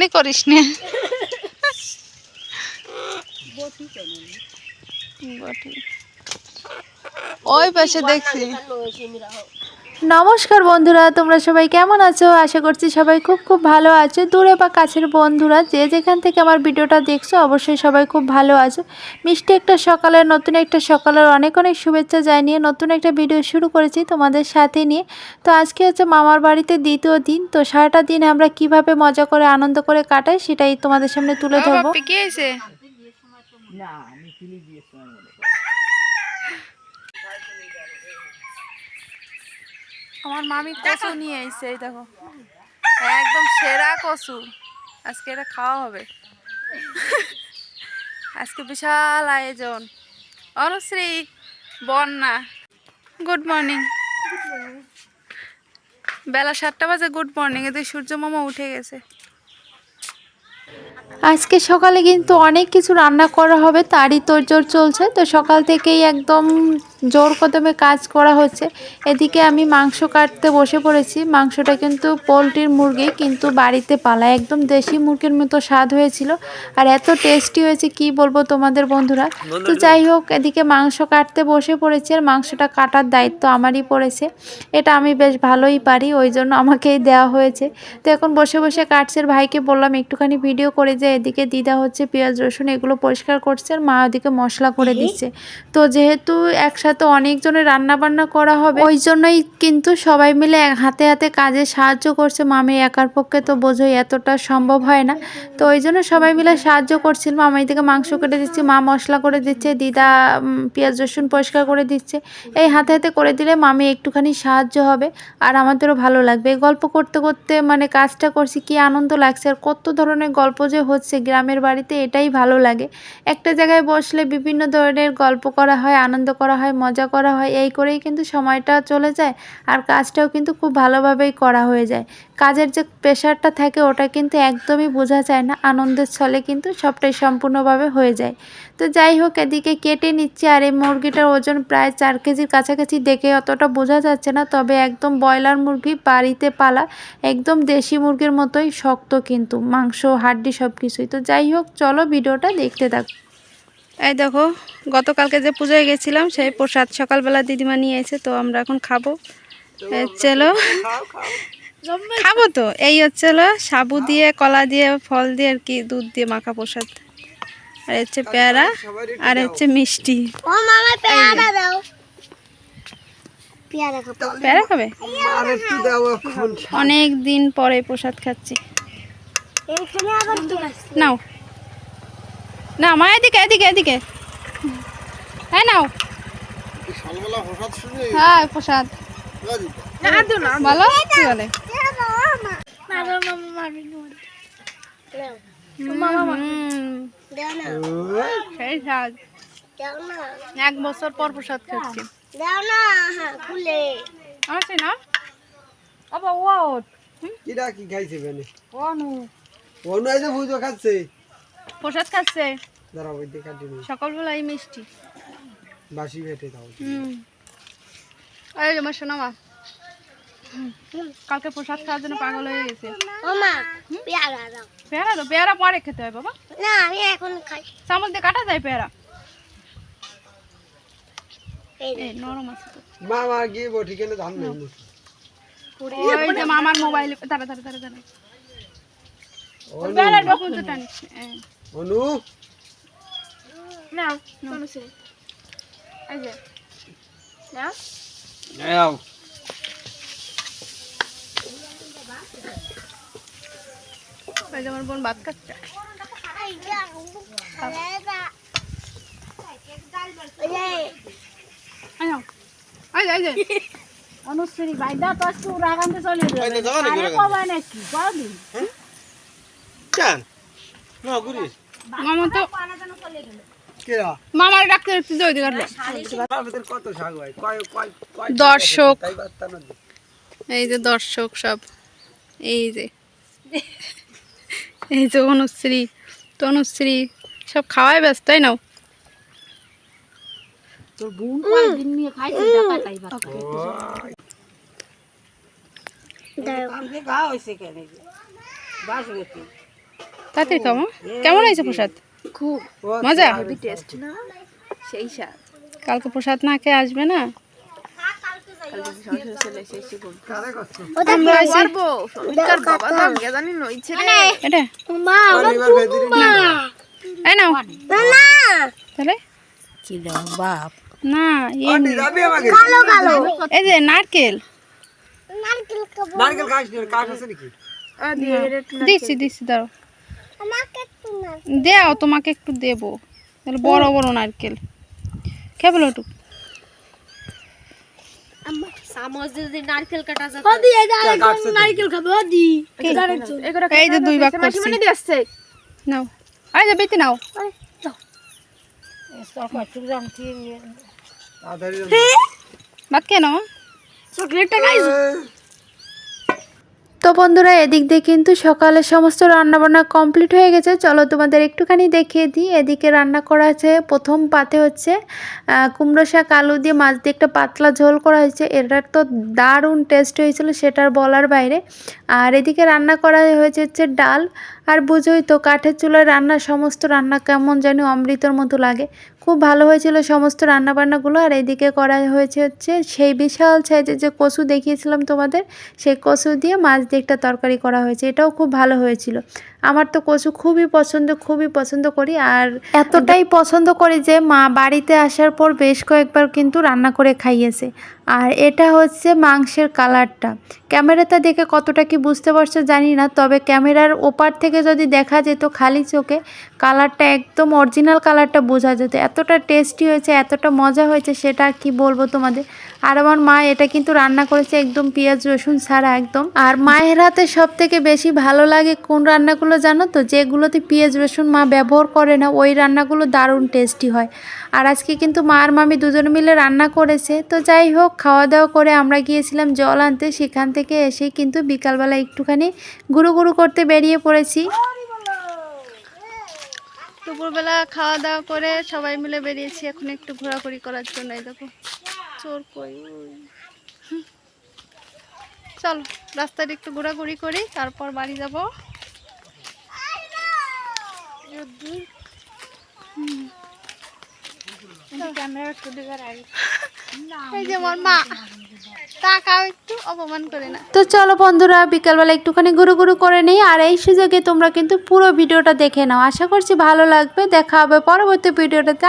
মনে করিস না। ওই পাশে দেখছি। নমস্কার বন্ধুরা, তোমরা সবাই কেমন আছো? আশা করছি সবাই খুব খুব ভালো আছো। দূরে বা কাছের বন্ধুরা যে যেখান থেকে আমার ভিডিওটা দেখছো অবশ্যই সবাই খুব ভালো আছো। মিষ্টি একটা সকালের নতুন একটা সকালের অনেক অনেক শুভেচ্ছা জানিয়ে নতুন একটা ভিডিও শুরু করেছি তোমাদের সাথে নিয়ে। তো আজকে হচ্ছে মামার বাড়িতে দ্বিতীয় দিন। তো সারাটা দিন আমরা কিভাবে মজা করে আনন্দ করে কাটাই সেটাই তোমাদের সামনে তুলে ধরবো। কি হয়েছে? আমার মামি কচু নিয়ে এসেছে, এই দেখো একদম সেরা কচু। আজকে এটা খাওয়া হবে। আজকে বিশাল আয়োজন। অনুশ্রী, বন্যা, গুড মর্নিং। বেলা 7টা বাজে গুড মর্নিং। এদের সূর্য মামা উঠে গেছে। আজকে সকালে কিন্তু অনেক কিছু রান্না করা হবে, তারই তোড়জোড় চলছে। তো সকাল থেকেই একদম জোর কদমে কাজ করা হচ্ছে। এদিকে আমি মাংস কাটতে বসে পড়েছি। মাংসটা কিন্তু পোলট্রির মুরগি, কিন্তু বাড়িতে পালা, একদম দেশি মুরগির মতো স্বাদ হয়েছিল আর এত টেস্টি হয়েছে কি বলবো তোমাদের বন্ধুরা। তো যাই হোক, এদিকে মাংস কাটতে বসে পড়েছি আর মাংসটা কাটার দায়িত্ব আমারই পড়েছে। এটা আমি বেশ ভালোই পারি, ওই জন্য আমাকেই দেওয়া হয়েছে। তো এখন বসে বসে কাটছে। ভাইকে বললাম একটুখানি ভিডিও করে, যে এদিকে দিদা হচ্ছে পেঁয়াজ রসুন এগুলো পরিষ্কার করছে আর মা ওদিকে মশলা করে দিচ্ছে। তো যেহেতু একসাথে অনেকজনের রান্না বান্না করা হবে, ওই জন্যই কিন্তু সবাই মিলে হাতে হাতে কাজে সাহায্য করছে। মামি একার পক্ষে তো বোঝোই এতটা সম্ভব হয় না। তো ওই জন্য সবাই মিলে সাহায্য করছিল। মামা এদিকে মাংস কেটে দিচ্ছে, মা মশলা করে দিচ্ছে, দিদা পেঁয়াজ রসুন পরিষ্কার করে দিচ্ছে। এই হাতে হাতে করে দিলে মামি একটুখানি সাহায্য হবে আর আমাদেরও ভালো লাগবে। গল্প করতে করতে মানে কাজটা করছি, কি আনন্দ লাগছে আর কত ধরনের গল্প যে হচ্ছে গ্রামের বাড়িতে, এটাই ভালো লাগে। একটা জায়গায় বসলে বিভিন্ন ধরনের গল্প করা হয়, আনন্দ করা হয়, মজা করা হয়, এই করেই কিন্তু সময়টা চলে যায় আর কাজটাও কিন্তু খুব ভালোভাবেই করা হয়ে যায়। কাজের যে প্রেশারটা থাকে ওটা কিন্তু একদমই বোঝা যায় না, আনন্দের ছলে কিন্তু সবটাই সম্পূর্ণভাবে হয়ে যায়। তো যাই হোক, এদিকে কেটে নিচ্ছি আর এই মুরগিটার ওজন প্রায় 4 কেজির কাছাকাছি, দেখে অতটা বোঝা যাচ্ছে না, তবে একদম ব্রয়লার মুরগি, বাড়িতে পালা, একদম দেশি মুরগির মতোই শক্ত, কিন্তু মাংস হাড্ডি সব কিছুই। তো যাই হোক, চলো ভিডিওটা দেখতে থাকো। এই দেখো, গতকালকে যে পূজায় গেছিলাম সেই প্রসাদ সকালবেলা দিদিমা নিয়ে এসে, তো আমরা এখন খাবো। চলো খাবো। তো এই হচ্ছে হলো সাবু দিয়ে, কলা দিয়ে, ফল দিয়ে আর কি, দুধ দিয়ে মাখা প্রসাদ। আর হচ্ছে পেয়ারা আর হচ্ছে মিষ্টি। পেয়ারা খাবে? অনেক দিন পরে প্রসাদ খাচ্ছি। নাও না মা, এদিকে এদিকে এদিকে। হ্যাঁ নাও। হ্যাঁ প্রসাদ বলো কি বলে। সেই স্বাদ। 1 বছর পর প্রসাদ খাচ্ছি। আছে না আবার ওট কিরা কি খাইছে বেনে? অনু অনু আইছে বুঝো খাচ্ছে। প্রসাদ খাচ্ছে দাঁড়াও ওই দেখা দিন। সকালবেলা এই মিষ্টি বাসি ভেটে দাও। এই যে আমার সোনা মা কালকে প্রসাদ খাওয়ার জন্য পাগল হয়ে গেছে। পেয়ারা দাও। পেয়ারা দাও? পেয়ারা পরে খেতে হয় বাবা। না আমি এখন খাই। চামচ দিয়ে কাটা যায় পেয়ারা। এই নরম আছে তো। মামা গিয়ে বটি কেন ধান নেই। ওই যে মামার মোবাইল দাঁড়া দাঁড়া দাঁড়া দাঁড়া। পেয়ারা ডকুন তো টানিস। অনু নাও অনু সে এই যে নাও নাও। ওই যে আমার বোন ভাত খাচ্ছে। অনুশ্রী বাইদা তো একটু রাগান্তে চলে যাবে। আরে বাবা নাকি বাবু কেন না গুরি মামা তো কেরা মামার ডাক্তার একটু জলদি কাটলো। কত শাক হয় কয় কয় কয় দর্শক, তাই বার্তা না। এই যে দর্শক সব, এই যে এই যে অনুশ্রী তনুশ্রী সব খাওয়াই ব্যস্ত, তাই নাও। তোর বোন কয়েকদিন নিয়ে খাইছে দেখা তাই বাবা। কামকে গা হইছে কেন বাস গতি তাড়াতাড়ি খাবো। কেমন হয়েছে প্রসাদ? খুব মজা? টেস্ট না সেই স্বাদ। কালকে প্রসাদ না খেয়ে আসবে না? আমরা আছি। এটা এই নাও তাহলে না এই যে নারকেল নারকেল খাস নি, কাঠ আছে নাকি? দিচ্ছি দিচ্ছি দাঁড়ো দেও তোমাকে একটু দেবো তাহলে বড় বড় নারকেল খেয়ে বলো একটু এই যে 2 ভাগ করছি নাও এই যে বেটি নাও ভাত খেয়ে নাও তো বন্ধুরা এদিক দিয়ে কিন্তু সকালে সমস্ত রান্নাবান্না কমপ্লিট হয়ে গেছে। চলো তোমাদের একটুখানি দেখিয়ে দিই। এদিকে রান্না করা আছে, প্রথম পাতে হচ্ছে কুমড়ো শাক আলু দিয়ে মাছ দিয়ে একটা পাতলা ঝোল করা হয়েছে। এটার তো দারুণ টেস্ট হয়েছিল, সেটার বলার বাইরে। আর এদিকে রান্না করা হয়েছে হচ্ছে ডাল। আর বুঝোই তো কাঠের চুলায় রান্না, সমস্ত রান্না কেমন যেন অমৃতর মতো লাগে। খুব ভালো হয়েছিল সমস্ত রান্নাবান্নাগুলো। আর এদিকে করা হয়েছে হচ্ছে সেই বিশাল সাইজের যে কচু দেখিয়েছিলাম তোমাদের, সেই কচু দিয়ে মাছ দিয়ে একটা তরকারি করা হয়েছে, এটাও খুব ভালো হয়েছিল। আমার তো কচু খুবই পছন্দ করি। আর এতটাই পছন্দ করি যে মা বাড়িতে আসার পর বেশ কয়েকবার কিন্তু রান্না করে খাইয়েছে। আর এটা হচ্ছে মাংসের কালারটা, ক্যামেরাতে দেখে কতটা কি বুঝতে পারছো জানি না, তবে ক্যামেরার ওপার থেকে যদি দেখা যেত খালি চোখে, কালারটা একদম অরিজিনাল কালারটা বোঝা যেত। এতটা টেস্টি হয়েছে, এতটা মজা হয়েছে, সেটা আর কি বলবো তোমাদের। আর আমার মা এটা কিন্তু রান্না করেছে একদম পেঁয়াজ রসুন ছাড়া একদম। আর মায়ের হাতে সব থেকে বেশি ভালো লাগে কোন রান্নাগুলো জানো তো? যেগুলোতে পেঁয়াজ রসুন মা ব্যবহার করে না, ওই রান্নাগুলো দারুণ টেস্টি হয়। আর আজকে কিন্তু মা আর মামি দুজন মিলে রান্না করেছে। তো যাই হোক, খাওয়া দাওয়া করে আমরা গিয়েছিলাম জল আনতে, সেখান থেকে এসেই কিন্তু বিকালবেলা একটুখানি গুরু করতে বেরিয়ে পড়েছি। দুপুরবেলা খাওয়া দাওয়া করে সবাই মিলে বেরিয়েছি এখন একটু ঘোরাঘুরি করার জন্য। এই দেখো চোর কই, চলো রাস্তায় একটু ঘোরাঘুরি করি, তারপর বাড়ি যাব। এই যে আমার মা, তাকাও একটু, অপমান করে না। তো চলো বন্ধুরা বিকালবেলা একটুখানি গুরু করে নেই। আর এই সুযোগে তোমরা কিন্তু পুরো ভিডিওটা দেখে নাও, আশা করছি ভালো লাগবে। দেখা হবে পরবর্তী ভিডিওটাতে।